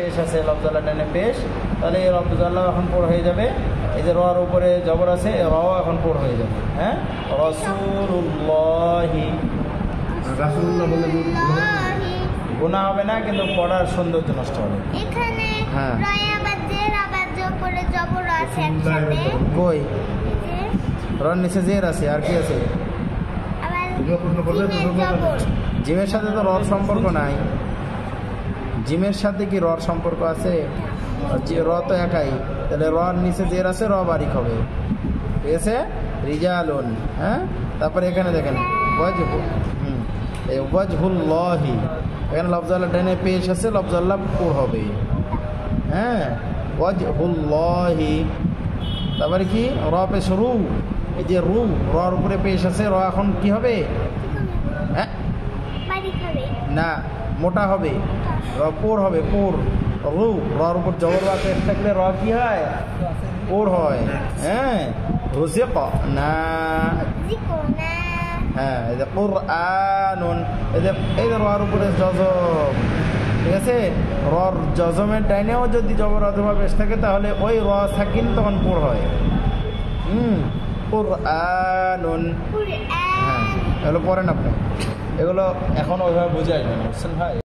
পেশ আছে, লফজাল্লাহ ডানে পেশ, তাহলে এই লফজাল্লাহ এখন পড় হয়ে যাবে। এই যে রর উপরে জবর আছে, র এখন পড় হয়ে যাবে। হ্যাঁ, রাসূলুল্লাহি। রাসূলুল্লাহ বলে গুনাহ হবে না, কিন্তু পড়ার সৌন্দর্য নষ্ট হবে। এখানে হ্যাঁ, আবার জের আবার জবরে জবর আছে একসাথে। কই রর নিচে জের আছে, আর কি আছে? আবার জিমের জবর। জিমের সাথে তো রর সম্পর্ক নাই। জিমের সাথে কি রর সম্পর্ক আছে? র তো একাই, তাহলে রর নিচে জের আছে, র বারিক হবে। ঠিক আছে, রিজালুন। হ্যাঁ, তারপরে এখানে দেখেন ওয়াজহুল্লাহি, এখানে লফজাল্লাহ ডানে পেশ আছে, লফজাল্লাহ পুর হবে। হ্যাঁ, ওয়াজহুল্লাহি। তারপরে কি র পেশ রু, এই যে রু, রর উপরে পেশ আছে, র এখন কি হবে? হ্যাঁ, বারিক হবে না, মোটা হবে, র পোর হবে, পোর। রু, রর উপর জবর বা পেশ থাকলে র কি হয়? পোর হয়। হ্যাঁ, রুজিক না। জিকুনা হ্যাঁ, এই যে কুরআনুন, এই যে রর উপরে জজম। ঠিক আছে, রর জজমের ডাইনেও যদি জবর অথবা পেশ থাকে, তাহলে ওই র সাকিন তখন পোর হয়। কুরআনুন। হ্যাঁ, এগুলো পড়েন আপনি, এগুলো এখন ওইভাবে বুঝে আসবেন, বুঝছেন ভাই?